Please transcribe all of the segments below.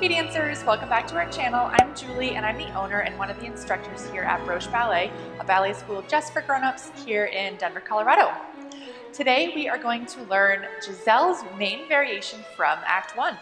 Hey dancers, welcome back to our channel. I'm Julie and I'm the owner and one of the instructors here at Broche Ballet, a ballet school just for grown-ups here in Denver, Colorado. Today we are going to learn Giselle's main variation from Act 1.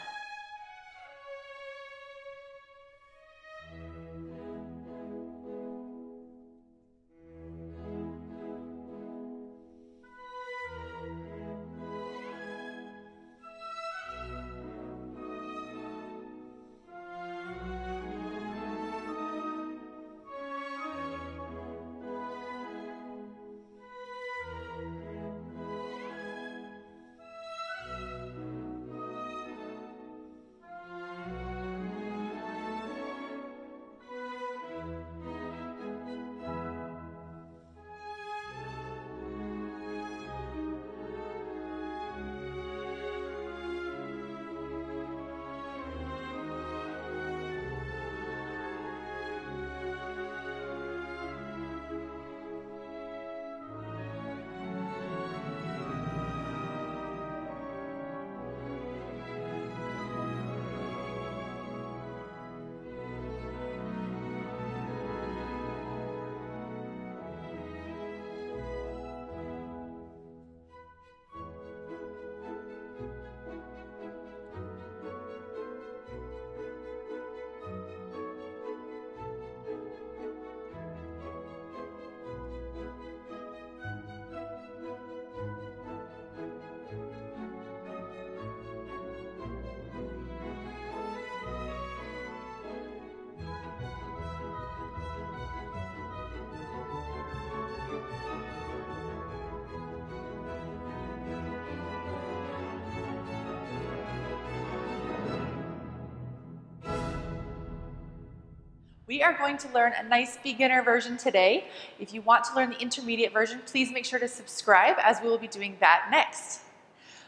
We are going to learn a nice beginner version today. If you want to learn the intermediate version, please make sure to subscribe as we will be doing that next.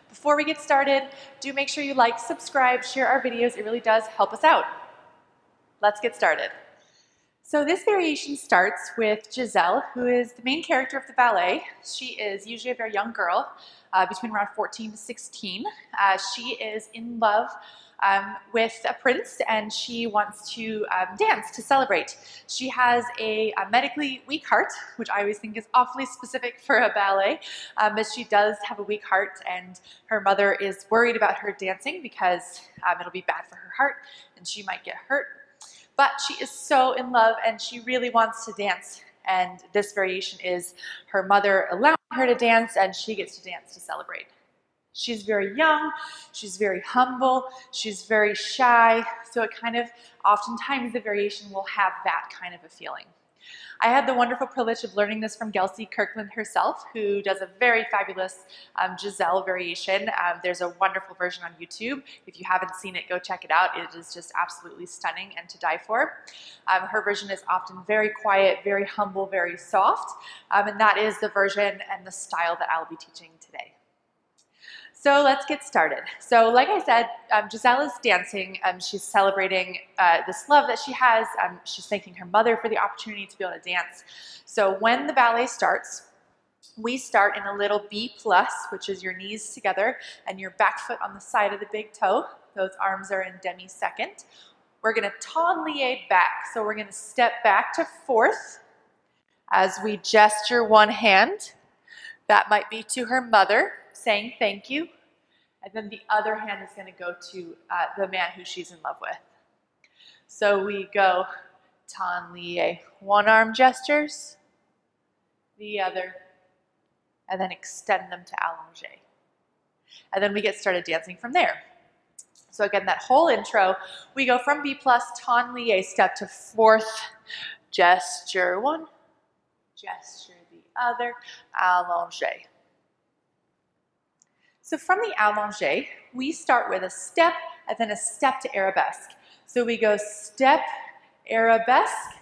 Before we get started, do make sure you like, subscribe, share our videos. It really does help us out. Let's get started. So this variation starts with Giselle, who is the main character of the ballet. She is usually a very young girl, between around 14 to 16. She is in love with a prince, and she wants to dance to celebrate. She has a medically weak heart, which I always think is awfully specific for a ballet, but she does have a weak heart, and her mother is worried about her dancing because it'll be bad for her heart and she might get hurt. But she is so in love and she really wants to dance, and this variation is her mother allowing her to dance, and she gets to dance to celebrate. She's very young, she's very humble, she's very shy, so it kind of, oftentimes the variation will have that kind of a feeling. I had the wonderful privilege of learning this from Gelsey Kirkland herself, who does a very fabulous Giselle variation. There's a wonderful version on YouTube. If you haven't seen it, go check it out. It is just absolutely stunning and to die for. Her version is often very quiet, very humble, very soft, and that is the version and the style that I'll be teaching today. So let's get started. So like I said, Giselle is dancing. She's celebrating this love that she has. She's thanking her mother for the opportunity to be able to dance. So when the ballet starts, we start in a little B+, which is your knees together and your back foot on the side of the big toe. Those arms are in demi-second. We're gonna taunlier back. So we're gonna step back to fourth as we gesture one hand. That might be to her mother, saying thank you, and then the other hand is going to go to the man who she's in love with. So we go taunlier, one arm gestures, the other, and then extend them to allongé. And then we get started dancing from there. So again, that whole intro, we go from B+, taunlier, step to fourth, gesture one, gesture the other, allongé. So from the allongé, we start with a step and then a step to arabesque. So we go step, arabesque,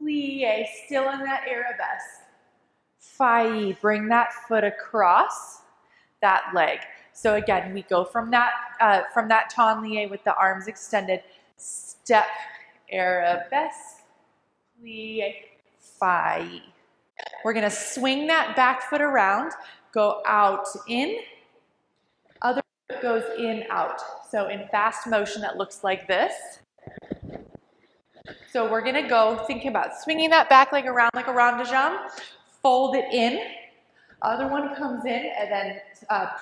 plie, still in that arabesque. Failli, bring that foot across that leg. So again, we go from that taunlier with the arms extended, step, arabesque, plie, failli. We're gonna swing that back foot around, go out, in, other It goes in, out. So in fast motion, that looks like this. So we're gonna go thinking about swinging that back leg around like a rond de jambe, fold it in, other one comes in and then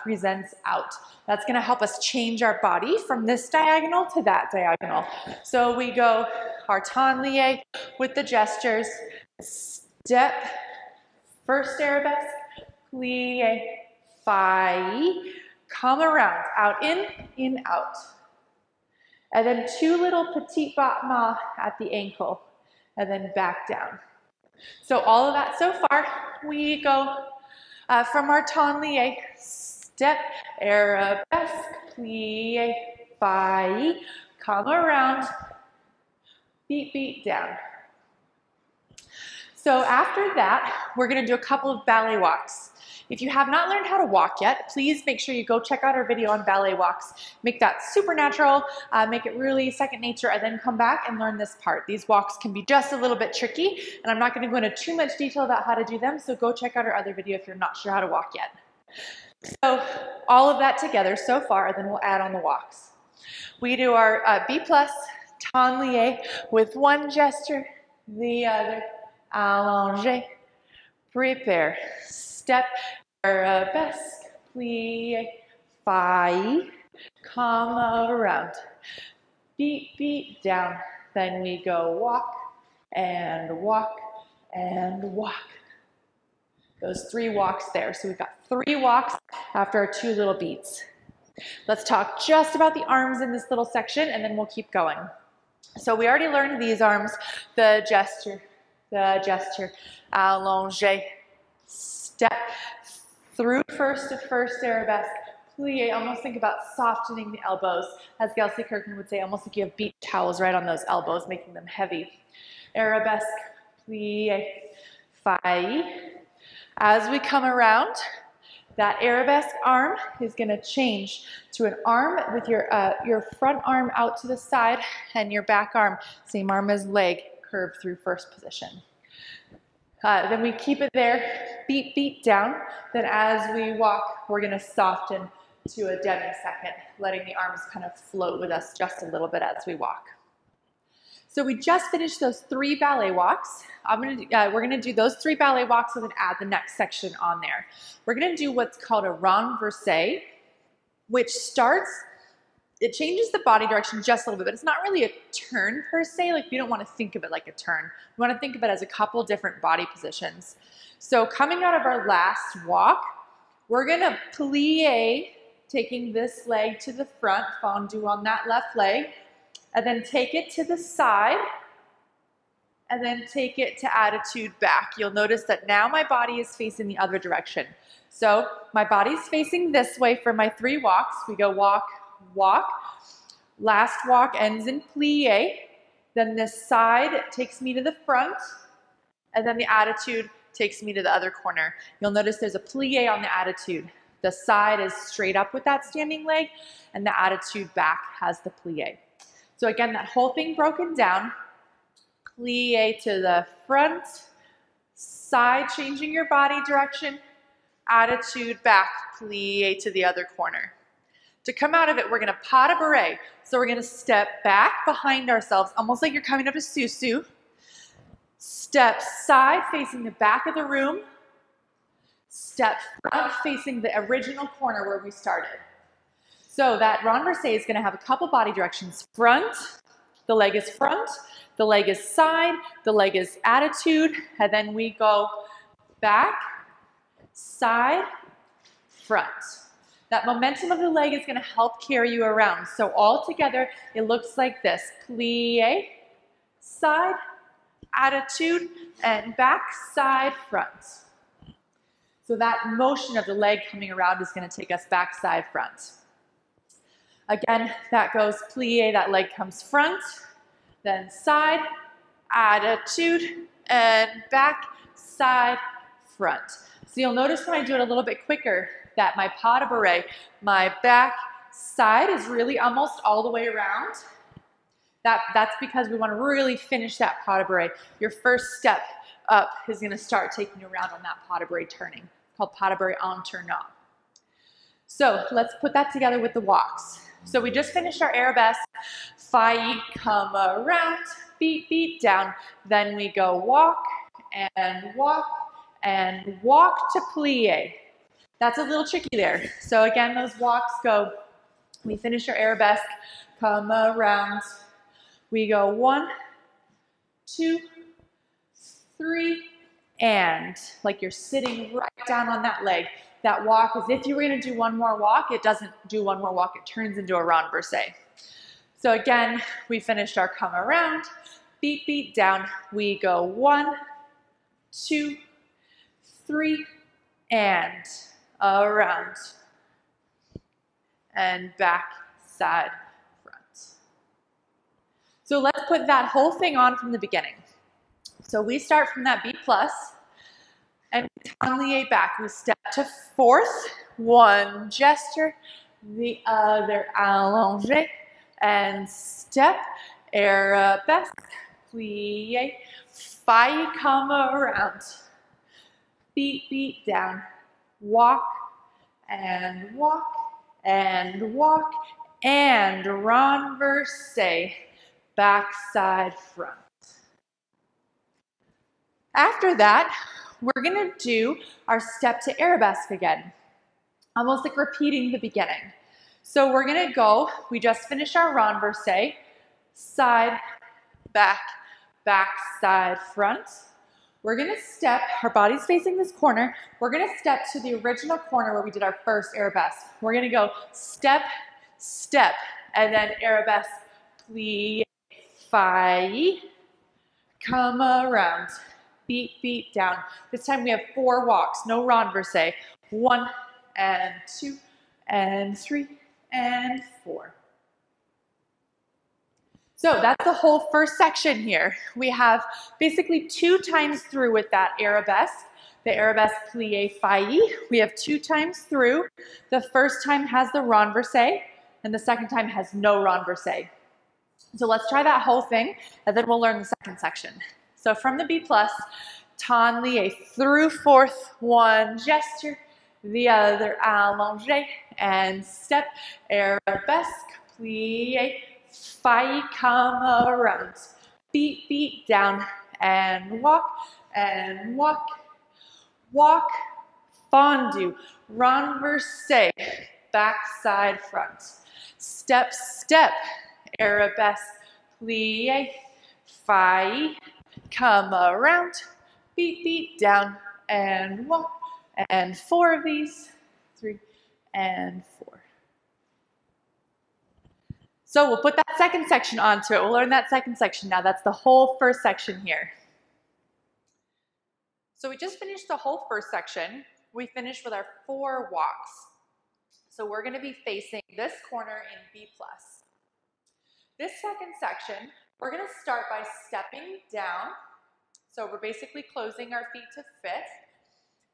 presents out. That's gonna help us change our body from this diagonal to that diagonal. So we go harton lié with the gestures, step, first arabesque, plie, faille, come around, out, in, out. And then two little petit battements at the ankle, and then back down. So all of that so far, we go from our ton lié, step, arabesque, plie, faille, come around, beat, beat, down. So after that, we're gonna do a couple of ballet walks. If you have not learned how to walk yet, please make sure you go check out our video on ballet walks. Make that super natural, make it really second nature, and then come back and learn this part. These walks can be just a little bit tricky, and I'm not gonna go into too much detail about how to do them, so go check out our other video if you're not sure how to walk yet. So all of that together so far, then we'll add on the walks. We do our B+, ton lié, with one gesture, the other, allongé, prepare, step, arabesque, plie, faille, come around, beat, beat, down. Then we go walk, and walk, and walk. Those 3 walks there. So we've got 3 walks after our 2 little beats. Let's talk just about the arms in this little section, and then we'll keep going. So we already learned these arms, the gesture, allongé, step, through first to first arabesque, plie, almost think about softening the elbows. As Kelsey Kirkman would say, almost like you have beach towels right on those elbows, making them heavy. Arabesque, plie, faille. As we come around, that arabesque arm is gonna change to an arm with your front arm out to the side and your back arm, same arm as leg, curved through first position. Then we keep it there, beat, beat, down. Then as we walk, we're gonna soften to a demi-second, letting the arms kind of float with us just a little bit as we walk. So we just finished those 3 ballet walks. We're gonna do those 3 ballet walks and then add the next section on there. We're gonna do what's called a renversé, which it changes the body direction just a little bit, but it's not really a turn per se. Like, you don't want to think of it like a turn. We want to think of it as a couple different body positions. So coming out of our last walk, we're going to plie, taking this leg to the front, fondue on that left leg, and then take it to the side, and then take it to attitude back. You'll notice that now my body is facing the other direction. So my body's facing this way for my 3 walks. We go walk, walk. Last walk ends in plie. Then this side takes me to the front, and then the attitude takes me to the other corner. You'll notice there's a plie on the attitude. The side is straight up with that standing leg, and the attitude back has the plie. So again, that whole thing broken down. Plie to the front, side changing your body direction, attitude back, plie to the other corner. To come out of it, we're gonna pas de bourrée. So we're gonna step back behind ourselves, almost like you're coming up to Susu. Step side facing the back of the room. Step front facing the original corner where we started. So that renversé is gonna have a couple body directions. Front, the leg is front, the leg is side, the leg is attitude, and then we go back, side, front. That momentum of the leg is going to help carry you around. So all together, it looks like this. Plie, side, attitude, and back, side, front. So that motion of the leg coming around is going to take us back, side, front. Again, that goes plie, that leg comes front, then side, attitude, and back, side, front. So you'll notice when I do it a little bit quicker that my pas de bourrée, my back side is really almost all the way around. That's because we want to really finish that pas de bourrée. Your first step up is going to start taking you around on that pas de bourrée turning. It's called pas de bourrée en tournant. So let's put that together with the walks. So we just finished our arabesque. Failli, come around, beat, beat, down. Then we go walk and walk and walk to plie. That's a little tricky there. So again, those walks go, we finish our arabesque, come around. We go 1, 2, 3, and like you're sitting right down on that leg. That walk is, if you were gonna do one more walk, it doesn't do one more walk, it turns into a renverse. So again, we finished our come around, beat, beat, down. We go 1, 2, 3, and around. And back, side, front. So let's put that whole thing on from the beginning. So we start from that B plus, and tablier back. We step to fourth, one gesture, the other allongé, and step, arabesque, plie, failli, come around, beat, beat, down, walk, and walk, and walk, and renverse, back, side, front. After that, we're gonna do our step to arabesque again, almost like repeating the beginning. So we're gonna go, we just finished our renverse, side, back, back, side, front. We're gonna step, our body's facing this corner, we're gonna step to the original corner where we did our first arabesque. We're gonna go step, step, and then arabesque, plie, failli, come around. Beat, beat, down. This time we have 4 walks, no renverse. 1 and 2 and 3 and 4. So that's the whole first section here. We have basically 2 times through with that arabesque, the arabesque, plie, failli. We have 2 times through. The first time has the renverse, and the second time has no renverse. So let's try that whole thing, and then we'll learn the second section. So from the B plus, tablier through fourth, one gesture, the other allongé, and step, arabesque, plie, failli, come around, beat, beat, down, and walk, walk, fondue, renverse, back, side, front, step, step, arabesque, plie, failli, come around, beat, beat, down, and walk, and 4 of these, 3 and 4. So we'll put that second section onto it. We'll learn that second section now. That's the whole first section here. So we just finished the whole first section. We finished with our 4 walks. So we're gonna be facing this corner in B plus. This second section, we're gonna start by stepping down. So we're basically closing our feet to fifth.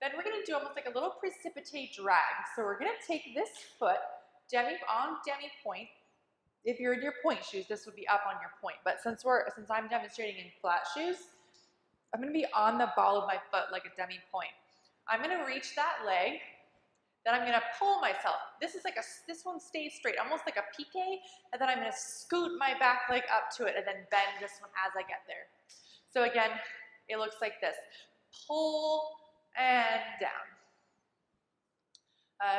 Then we're gonna do almost like a little precipitate drag. So we're gonna take this foot demi pointe. If you're in your pointe shoes, this would be up on your point. But since I'm demonstrating in flat shoes, I'm gonna be on the ball of my foot like a demi pointe. I'm gonna reach that leg, then I'm gonna pull myself. This one stays straight, almost like a piqué, and then I'm gonna scoot my back leg up to it and then bend this one as I get there. So again, it looks like this. Pull and down.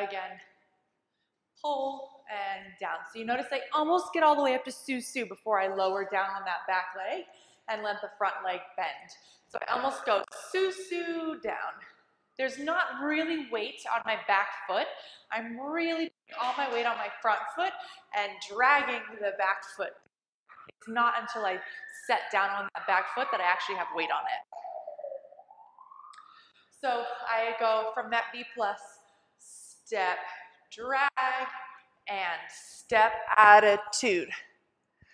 Again, pull and down. So you notice I almost get all the way up to Su before I lower down on that back leg and let the front leg bend. So I almost go Su down. There's not really weight on my back foot. I'm really putting all my weight on my front foot and dragging the back foot. It's not until I set down on that back foot that I actually have weight on it. So I go from that B plus, step, drag, and step, attitude.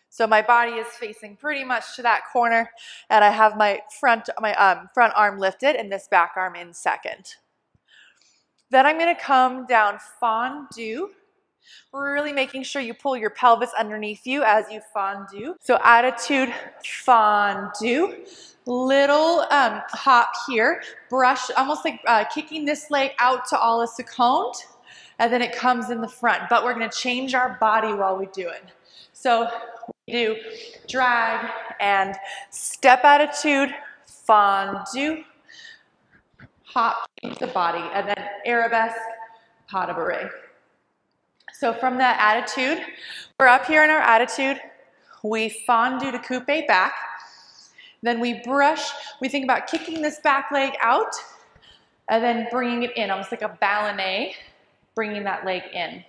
So my body is facing pretty much to that corner, and I have my front arm lifted and this back arm in second. Then I'm going to come down fondue, really making sure you pull your pelvis underneath you as you fondue. So attitude, fondue, little hop here, brush, almost like kicking this leg out to a la seconde, and then it comes in the front, but we're gonna change our body while we do it. So we do drag and step attitude, fondue, hop, change the body, and then arabesque, pas de bourrée. So from that attitude, we're up here in our attitude, we fondue to coupe back, then we brush, we think about kicking this back leg out, and then bringing it in, almost like a ballet, bringing that leg in.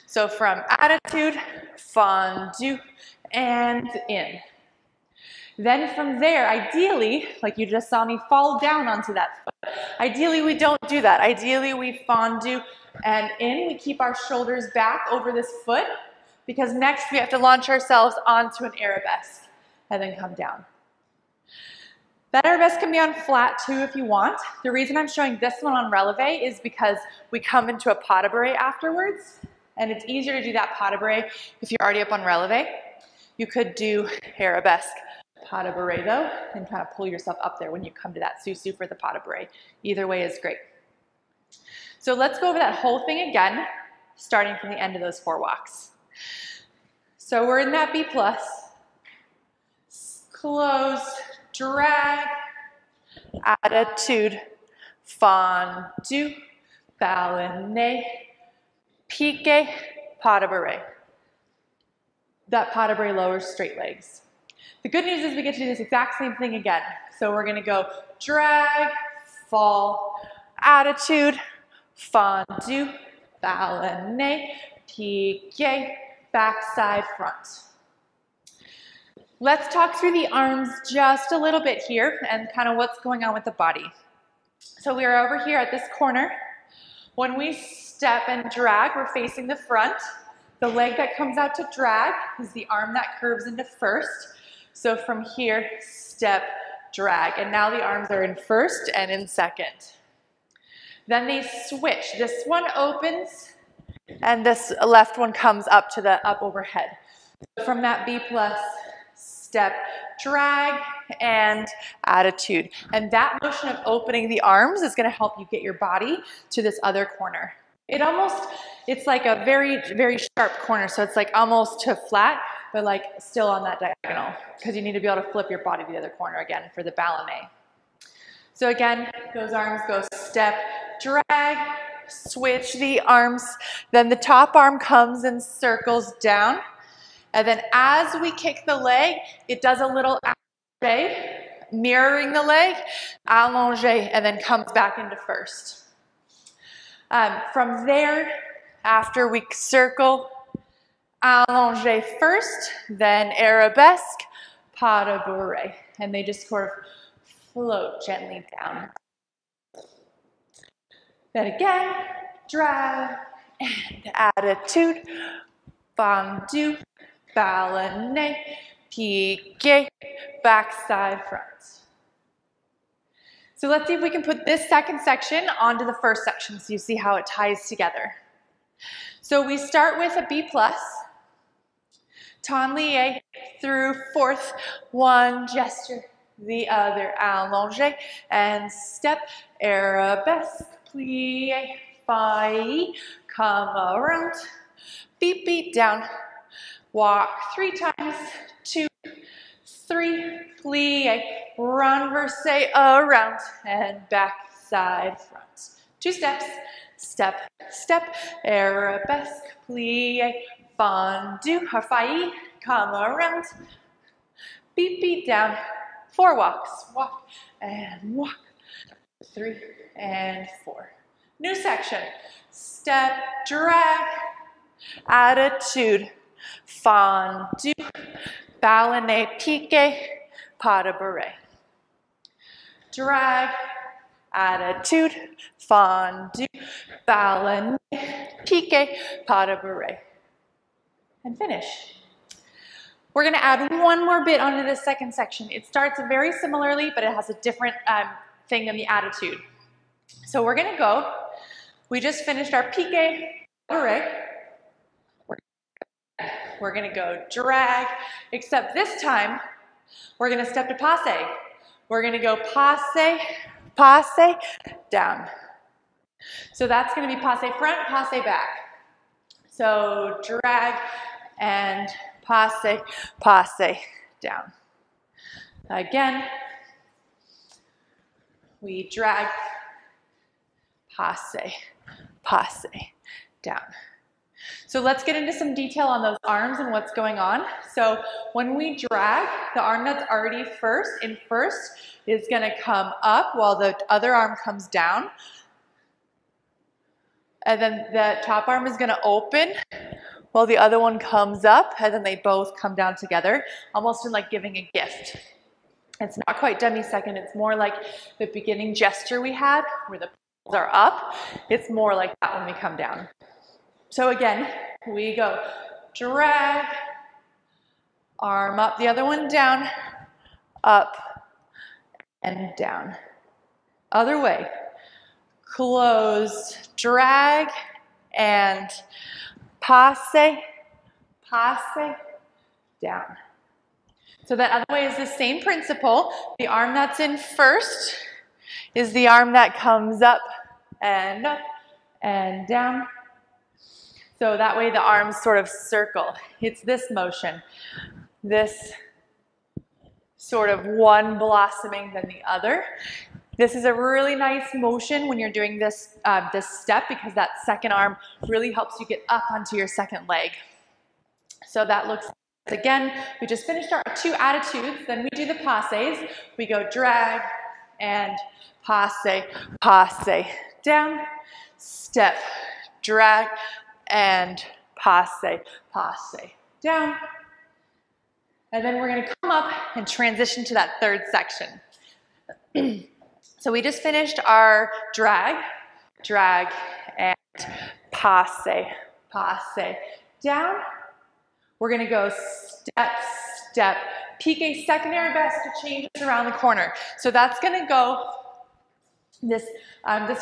So from attitude, fondue, and in. Then from there, ideally, like you just saw me fall down onto that foot, ideally we don't do that. Ideally we fondue and in. We keep our shoulders back over this foot because next we have to launch ourselves onto an arabesque and then come down. That arabesque can be on flat too if you want. The reason I'm showing this one on releve is because we come into a pas de bourrée afterwards, and it's easier to do that pas de bourrée if you're already up on releve. You could do arabesque pas de bourrée though, and kind of pull yourself up there when you come to that sous-sus for the pas de bourrée. Either way is great. So let's go over that whole thing again, starting from the end of those 4 walks. So we're in that B+, close, drag, attitude, fondue, ballet, pique, pas de bourrée. That pas de bourrée lowers straight legs. The good news is we get to do this exact same thing again. So we're gonna go drag, fall, attitude, fondue, ballet, pique, backside, front. Let's talk through the arms just a little bit here and kind of what's going on with the body. So we are over here at this corner. When we step and drag, we're facing the front. The leg that comes out to drag is the arm that curves into first. So from here, step, drag. And now the arms are in first and in second. Then they switch. This one opens and this left one comes up to the up overhead. From that B+, step, drag, and attitude. And that motion of opening the arms is gonna help you get your body to this other corner. It's like a very, very sharp corner. So it's like almost to flat, but like still on that diagonal because you need to be able to flip your body to the other corner again for the ballet. So again, those arms go step, drag, switch the arms. Then the top arm comes and circles down. And then as we kick the leg, it does a little allongé, mirroring the leg, allongé, and then comes back into first. From there, after we circle, allongé first, then arabesque, pas de bourrée. And they just sort of float gently down. Then again, drag, and attitude, fondue, ballet, pique, backside, front. So let's see if we can put this second section onto the first section so you see how it ties together. So we start with a B+, tablier through fourth, one gesture, the other, allongé, and step, arabesque, plie, failli, come around, beat, beat, down, walk 3 times, 2, 3, plie, renverse around, and back, side, front. 2 steps, step, step, arabesque, plie, fondue, or failli, come around, beat, beat, down, 4 walks, walk, and walk, 3, and 4. New section, step, drag, attitude, fondue, ballet, pique, pas de bourrée. Drag, attitude, fondue, ballet, pique, pas de bourrée. And finish. We're going to add one more bit onto this second section. It starts very similarly, but it has a different thing than the attitude. So we're going to go, we just finished our pique, bourrée. We're going to go drag, except this time we're going to step to passe. We're going to go passe, passe, down. So that's going to be passe front, passe back. So drag and passe, passe down. Again, we drag, passe, passe down. So let's get into some detail on those arms and what's going on. So when we drag, the arm that's already first is going to come up while the other arm comes down. And then the top arm is going to open while the other one comes up, and then they both come down together, almost in like giving a gift. It's not quite demi-second, it's more like the beginning gesture we had where the palms are up. It's more like that when we come down. So again, we go drag, arm up, the other one down, up and down. Other way, close, drag and passe, passe, down. So that other way is the same principle. The arm that's in first is the arm that comes up and down. So that way the arms sort of circle. It's this motion, this sort of one blossoming than the other. This is a really nice motion when you're doing this, this step, because that second arm really helps you get up onto your second leg. So that looks, again, we just finished our 2 attitudes, then we do the passes. We go drag and passe, passe, down, step, drag, and passe, passe, down. And then we're going to come up and transition to that third section. So we just finished our drag, drag, and passe, passe, down. We're going to go step, step, pique second arabesque to change us around the corner. So that's going to go, this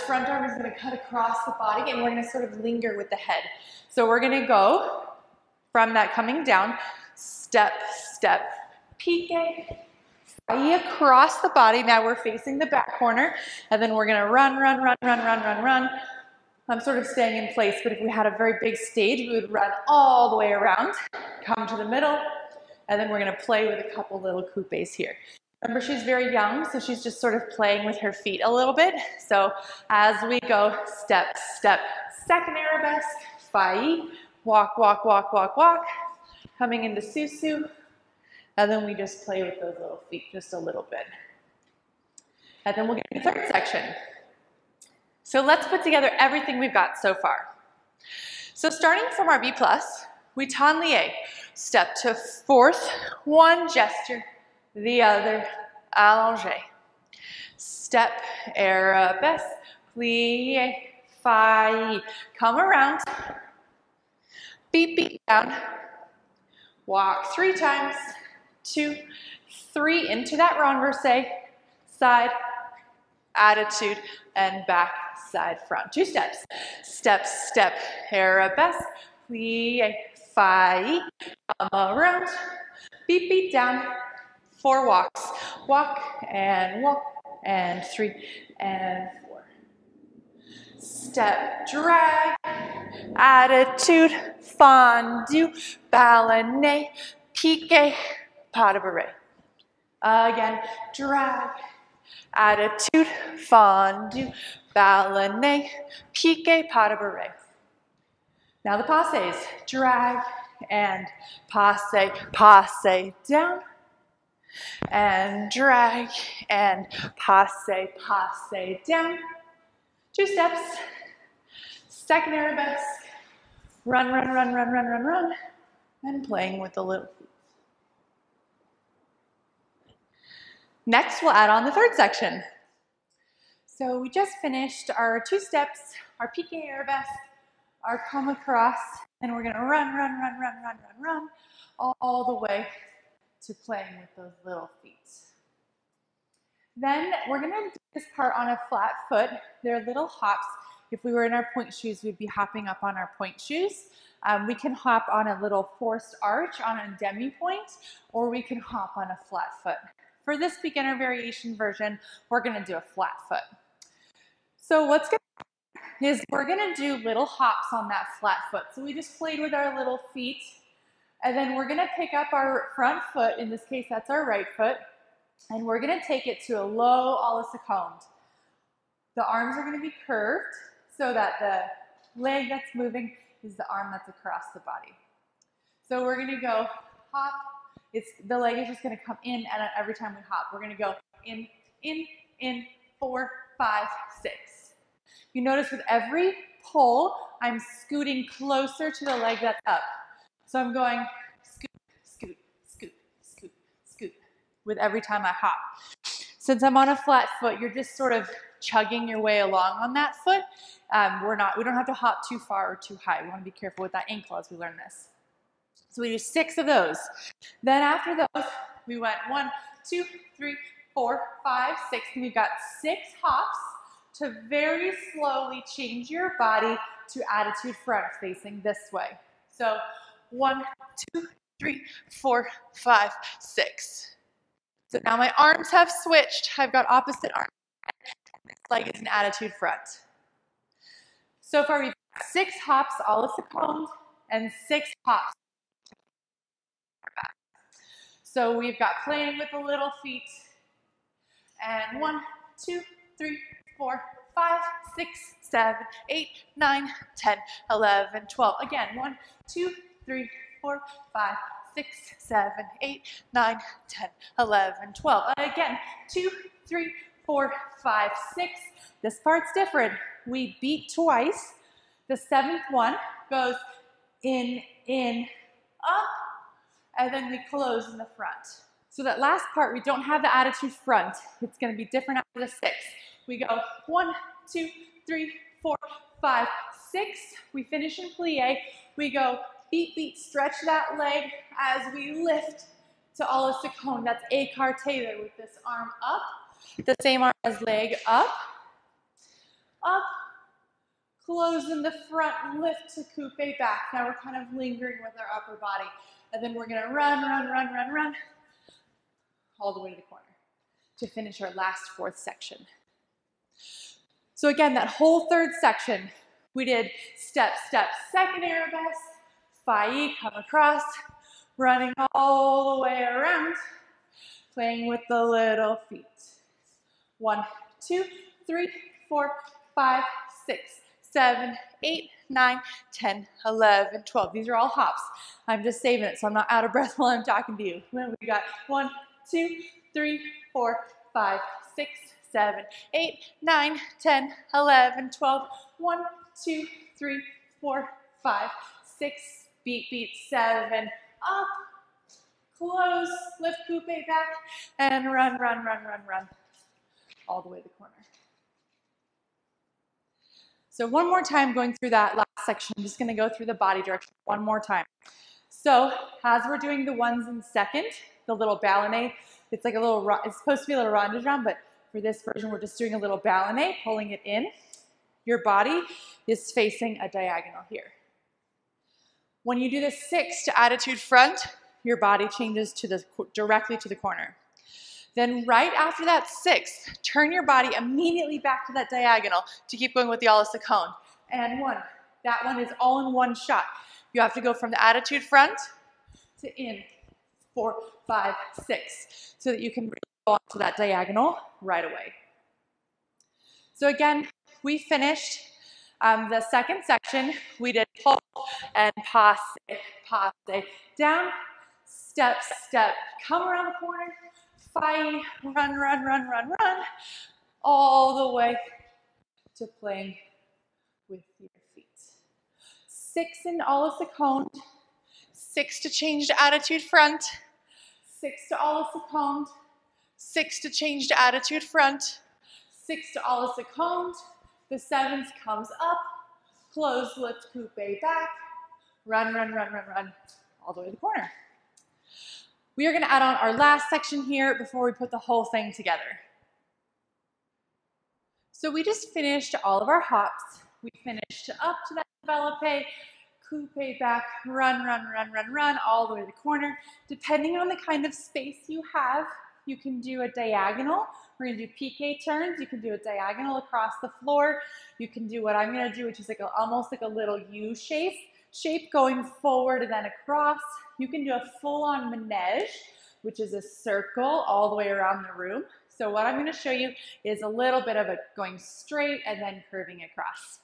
front arm is going to cut across the body, and we're going to sort of linger with the head. So we're going to go from that coming down, step, step, pique, across the body. Now we're facing the back corner, and then we're going to run, run, run, run, run, run, run. I'm sort of staying in place, but if we had a very big stage, we would run all the way around, come to the middle, and then we're going to play with a couple little coupes here. Remember, she's very young, so she's just sort of playing with her feet a little bit. So as we go, step, step, second arabesque, failli, walk, walk, walk, walk, walk, coming into susu. And then we just play with those little feet just a little bit. And then we'll get to the third section. So let's put together everything we've got so far. So starting from our B+, we ton lié. Step to fourth, one gesture, the other, allongé. Step, arabesque, plié, failli. Come around, beat, beat down. Walk 3 times. 2, 3, into that renverse, side, attitude, and back, side, front. 2 steps. Step, step, arabesque, plie, failli, come around, beat, beat down, 4 walks. Walk, and 3, and 4. Step, drag, attitude, fondue, ballonnet, pique, pas de bourrée. Again, drag, attitude, fondue, ballonnet, pique, pas de bourrée. Now the passes, drag and passe, passe down, and drag and passe, passe down. 2 steps, second arabesque, run, run, run, run, run, run, run, and playing with the little feet. Next, we'll add on the third section. So we just finished our 2 steps, our pique arabesque, our come across, and we're gonna run, run, run, run, run, run, run, all the way to playing with those little feet. Then we're gonna do this part on a flat foot. They're little hops. If we were in our pointe shoes, we'd be hopping up on our pointe shoes. We can hop on a little forced arch on a demi-pointe, or we can hop on a flat foot. For this beginner variation version, we're gonna do a flat foot. So let's get is we're gonna do little hops on that flat foot. So we just played with our little feet, and then we're gonna pick up our front foot, in this case that's our right foot, and we're gonna take it to a low à la seconde. The arms are gonna be curved so that the leg that's moving is the arm that's across the body. So we're gonna go hop, the leg is just gonna come in, and every time we hop, we're gonna go in, 4, 5, 6. You notice with every pull, I'm scooting closer to the leg that's up. So I'm going scoot, scoot, scoot, scoot, scoot with every time I hop. Since I'm on a flat foot, you're just sort of chugging your way along on that foot. We don't have to hop too far or too high. We want to be careful with that ankle as we learn this. So we do 6 of those. Then after those, we went 1, 2, 3, 4, 5, 6, and we've got 6 hops to very slowly change your body to attitude front, facing this way. So 1, 2, 3, 4, 5, 6. So now my arms have switched. I've got opposite arms. This leg is in attitude front. So far we've got 6 hops à la seconde and 6 hops. So we've got playing with the little feet. And 1, 2, 3, 4, 5, 6, 7, 8, 9, 10, 11, 12. Again, 1, 2, 3, 4, 5, 6, 7, 8, 9, 10, 11, 12. Again, 2, 3, 4, 5, 6. This part's different. We beat twice. The 7th one goes in, up, and then we close in the front. So that last part, we don't have the attitude front. It's gonna be different after the 6. We go 1, 2, 3, 4, 5, 6. We finish in plie. We go beat, beat, stretch that leg as we lift to à la seconde. That's écarté there with this arm up. The same arm as leg up, up, close in the front, lift to coupe back. Now we're kind of lingering with our upper body. And then we're gonna run, run, run, run, run, all the way to the corner to finish our last 4th section. So again, that whole 3rd section, we did step, step, second arabesque, failli, come across, running all the way around, playing with the little feet. 1, 2, 3, 4, 5, 6, 7, 8, 9, 10, 11, 12. These are all hops. I'm just saving it so I'm not out of breath while I'm talking to you. Then we got 1, 2, 3, 4, 5, 6, 7, 8, 9, 10, 11, 12. 1, 2, 3, 4, 5, 6. Beat, beat, 7. Up, close, lift coupe back, and run, run, run, run, run. All the way to the corner. So one more time going through that last section, I'm just gonna go through the body direction one more time. So as we're doing the ones in second, the little ballet, it's like a little, it's supposed to be a little rondinjon, but for this version, we're just doing a little ballet, pulling it in. Your body is facing a diagonal here. When you do the 6 to attitude front, your body changes to directly to the corner. Then right after that 6, turn your body immediately back to that diagonal to keep going with the à la seconde. And 1. That one is all in one shot. You have to go from the attitude front to in 4, 5, 6, so that you can really go onto that diagonal right away. So again, we finished the 2nd section. We did pull and passe, passe, down, step, step, come around the corner, fight, run, run, run, run, run, all the way to playing with your feet. 6 in à la seconde, 6 to change to attitude front, 6 to à la seconde, 6 to change to attitude front, 6 to à la seconde, the 7th comes up, close, lift, coupe back, run, run, run, run, run, all the way to the corner. We are going to add on our last section here before we put the whole thing together. So we just finished all of our hops. We finished up to that envelope, coupe back, run, run, run, run, run, all the way to the corner. Depending on the kind of space you have, you can do a diagonal We're gonna do piqué turns. You can do a diagonal across the floor. You can do what I'm gonna do, which is like almost like a little U shape going forward and then across. You can do a full-on manège, which is a circle all the way around the room. So what I'm gonna show you is a little bit of a going straight and then curving across.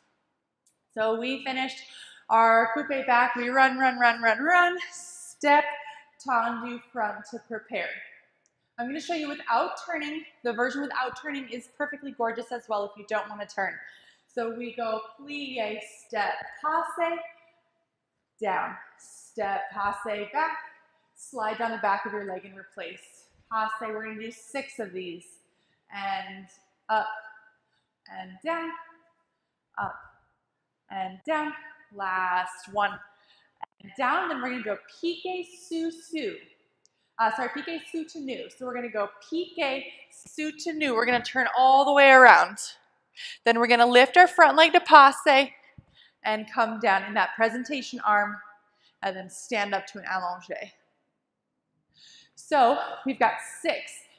So we finished our coupe back. We run, step, tendu front to prepare. I'm going to show you without turning. The version without turning is perfectly gorgeous as well if you don't want to turn. So we go plie, step, passe, down, step, passe, back, slide down the back of your leg and replace. Passe, we're going to do 6 of these. And up and down, up and down. Last one. And down, then we're going to go piqué, sous, piqué, soutenu. So we're going to go piqué, soutenu. We're going to turn all the way around. Then we're going to lift our front leg to passe and come down in that presentation arm and then stand up to an allongé. So we've got 6.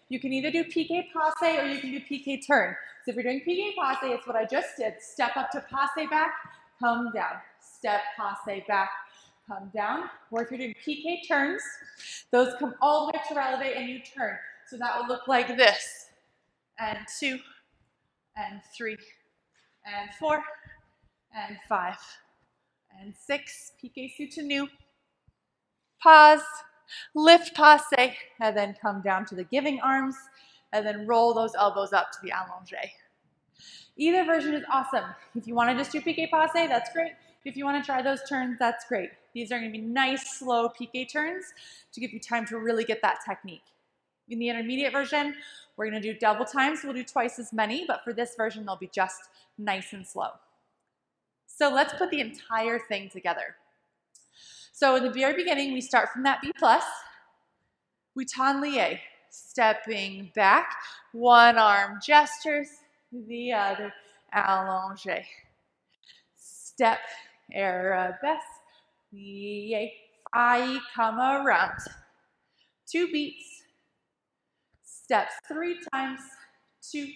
You can either do piqué passe or you can do piqué turn. So if you're doing piqué passe, it's what I just did. Step up to passe back, come down. Step, passe back, come down. Or if you're doing piqué turns, those come all the way to releve and you turn. So that will look like this. And 2, and 3, and 4, and 5, and 6. Piqué soutenu. Pause, lift passe, and then come down to the giving arms, and then roll those elbows up to the allongé. Either version is awesome. If you want to just do piqué passe, that's great. If you want to try those turns, that's great. These are going to be nice, slow piqué turns to give you time to really get that technique. In the intermediate version, we're going to do double time, so we'll do twice as many, but for this version, they'll be just nice and slow. So let's put the entire thing together. So in the very beginning, we start from that B+. We tend lié, stepping back, one arm gestures, the other allongé. Step, arabesque, plie, I come around. 2 beats. Step 3 times, 2,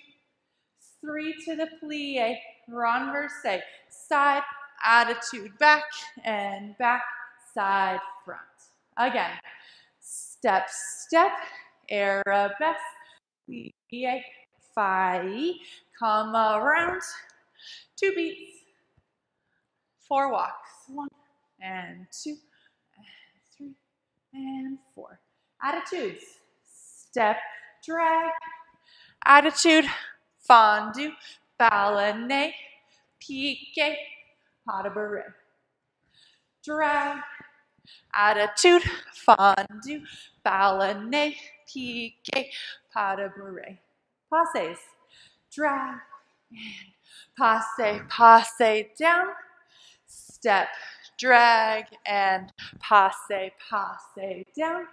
3 to the plie, renversé, side, attitude, back, and back, side, front. Again, step, step, arabesque, plie, faille, come around, 2 beats, 4 walks, 1, and 2, and 3, and 4. Attitudes, step, drag, attitude, fondu, ballonnet, piqué, pas de bourrée. Drag, attitude, fondu, ballonnet, piqué, pas de bourrée. Passes, drag, and passe, passe down, step, drag, and passe, passe down.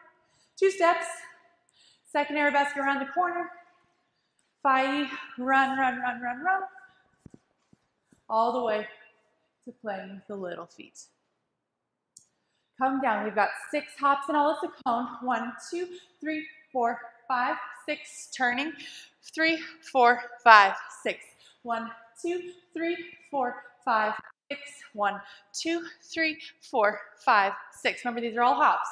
2 steps, second arabesque around the corner, faille, run, run, run, run, run, all the way to playing with the little feet. Come down, we've got 6 hops and all of the cone. 1, 2, 3, 4, 5, 6, turning, 3, 4, 5, 6. 1, 2, 3, 4, 5, 6. 1, 2, 3, 4, 5, 6. Remember, these are all hops.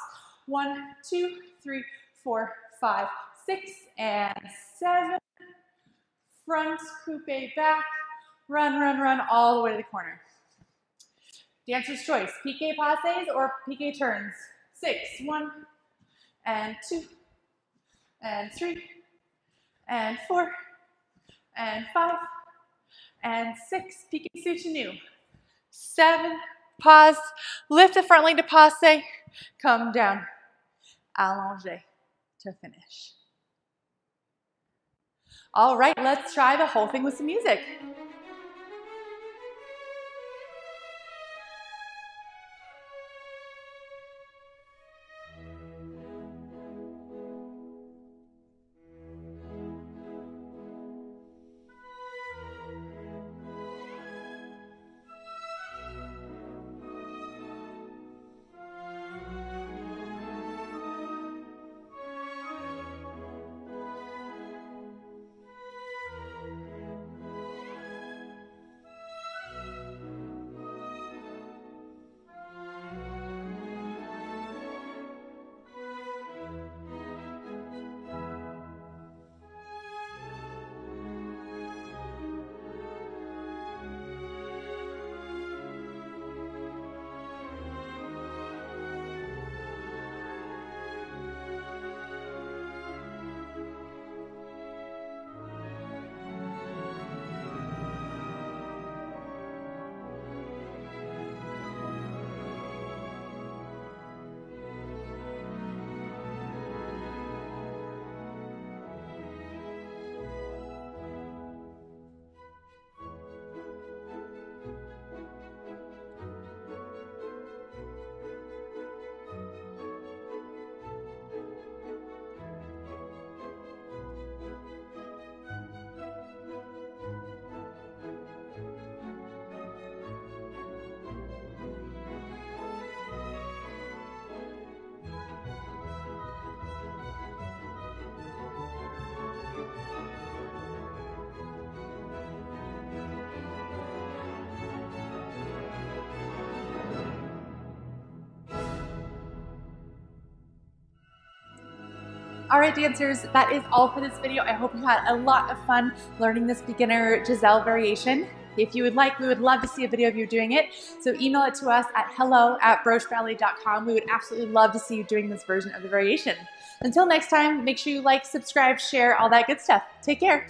1, 2, 3, 4, 5, 6, and 7. Front, coupe back, run, run, run, all the way to the corner. Dancer's choice, piqué passes or piqué turns. 6, 1, and 2, and 3, and 4, and 5, and 6, piqué soutenu. 7, pause, lift the front leg to passe, come down, allongé to finish. All right, let's try the whole thing with some music. All right, dancers, that is all for this video. I hope you had a lot of fun learning this beginner Giselle variation. If you would like, we would love to see a video of you doing it. So email it to us at hello@brocheballet.com. We would absolutely love to see you doing this version of the variation. Until next time, make sure you like, subscribe, share, all that good stuff. Take care.